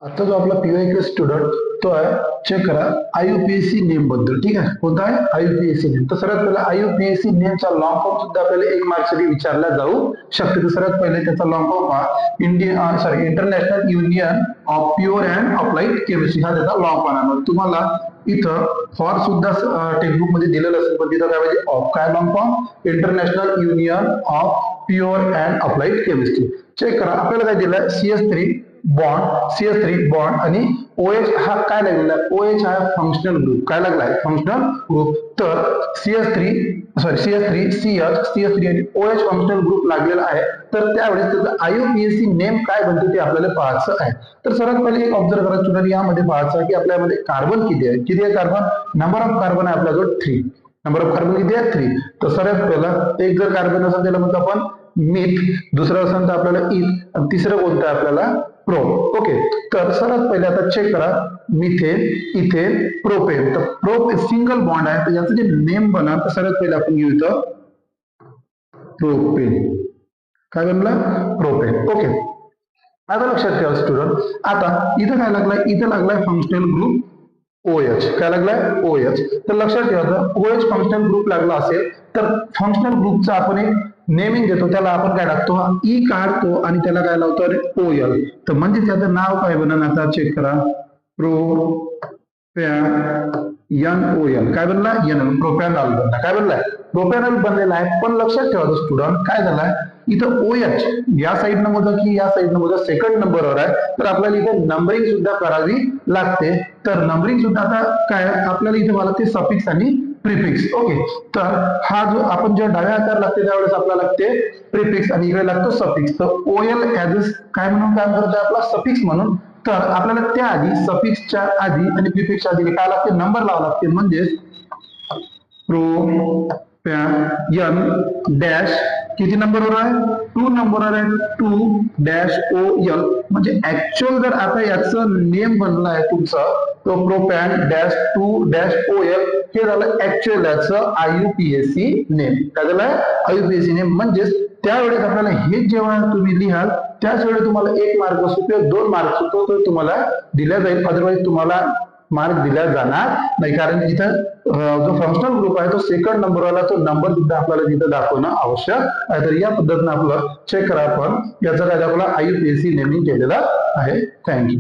आता जो आपला पीवायक्यू स्टुडंट तो आहे चेक करा आयुपीएससी नेम बद्दल. ठीक आहे, कोणता आहे आयुपीएससी नेम. तर सर्वात पहिला आयुपीएससी नेमचा लॉंग फॉर्म सुद्धा आपल्याला 1 मार्क साठी विचारला जाऊ शकते. तर सर्वात पहिले त्याचा लॉंग फॉर्म पहा, international Union of Pure and Applied chemistry हा त्याचा लॉंग फॉर्म आहे. तुम्हाला इथं फॉर सुद्धा टेक्स्टबुक मध्ये दिलेलं असेल, पण तिथं काय पाहिजे ऑफ काय long form International Union of Pure and Applied Chemistry. Check करा आपल्याला काय दिलंय CS3 बॉन्ड आणि OH हा काय लागलेला आहे, OH हा फंक्शनल ग्रुप काय लागलाय फंक्शनल ग्रुप. तर CS3 CH आणि OH फंक्शनल ग्रुप लागलेला आहे. तर त्यावेळेस त्याचं आयुपीएससी नेम काय बनते ते आपल्याला पाहायचं आहे. तर सर्वात पहिले एक ऑब्झर्व करा स्टुडंट, यामध्ये पाहायचं की आपल्यामध्ये कार्बन किती आहे कार्बन, नंबर ऑफ कार्बन आहे आपल्याजवळ 3. नंबर ऑफ कार्बन किती आहे 3. तर सर्वात पहिला एक जर कार्बन असेल त्याला म्हणतो आपण मिथ, दुसरं असेल तर आपल्याला इथ, आणि तिसरं कोणतं आहे आपल्याला प्रो. ओके, तर सर्वात पहिले आता चेक करा मिथेन, इथेन, प्रोपेन. तर प्रो सिंगल बॉन्ड आहे, तर याचं जे नेम बना तर सर्वात पहिले आपण घेऊ इथं प्रोपेन. काय बनलं प्रोपेन. ओके, आता लक्षात ठेवा स्टुडंट, आता इथं काय लागलाय, इथं लागलाय फंक्शनल ग्रुप OH. काय लागलाय OH. तर लक्षात ठेवा OH फंक्शनल ग्रुप लागला असेल तर फंक्शनल ग्रुपचा आपण एक नेमिंग देतो, त्याला आपण काय टाकतो ई काढतो आणि त्याला काय लावतो OL. तर म्हणजे त्याचं नाव काय बनन, आता चेक करा NOL. काय बनला प्रोपॅनॉल बनला. काय बनलाय प्रोपॅनॉल बनलेला आहे. पण लक्षात ठेवा स्टुडंट काय झालाय इथं OH या साईडनं मोजा की या साईडनं मोजा सेकंड नंबरवर आहे, तर आपल्याला इथं नंबरिंग सुद्धा करावी लागते. तर नंबरिंग सुद्धा आता काय आपल्याला इथे मला ते सफिक्स आणि प्रिफिक्स. ओके, तर हा जो आपण जेव्हा डाव्या हाताला लागते त्यावेळेस आपल्याला लागते प्रिफिक्स आणि इकडे लागतो सफिक्स. तर OL ऍज काय म्हणून काम करते आपला सफिक्स म्हणून. तर आपल्याला त्या आधी सफिक्सच्या आधी आणि प्रिफिक्सच्या आधी काय लागते नंबर लावा लागते. म्हणजे प्रोपॅन डॅश किती नंबरवर आहे 2 नंबरवर आहे 2-OL. म्हणजे ऍक्च्युअल जर आता याचं नेम बनलं आहे तुमचं तो प्रोपॅन डॅश 2-OL हे झालं ऍक्च्युअल याचं आयुपीएससी नेम. काय झालं आयुपीएससी नेम. म्हणजेच त्यावेळेस आपल्याला हे जेव्हा तुम्ही लिहाल त्याच वेळी तुम्हाला 1 मार्क असतो किंवा 2 मार्क असतो तो तुम्हाला दिला जाईल, अदरवाईज तुम्हाला मार्क दिला जाणार नाही. कारण इथं जो फंक्शनल ग्रुप आहे तो सेकंड नंबरवाला तो नंबर सुद्धा आपल्याला तिथं दाखवणं आवश्यक आहे. तर या पद्धतीने आपलं चेक करा आपण याचा काय आपला आयुपीएससी नेमिंग केलेला आहे. थँक्यू.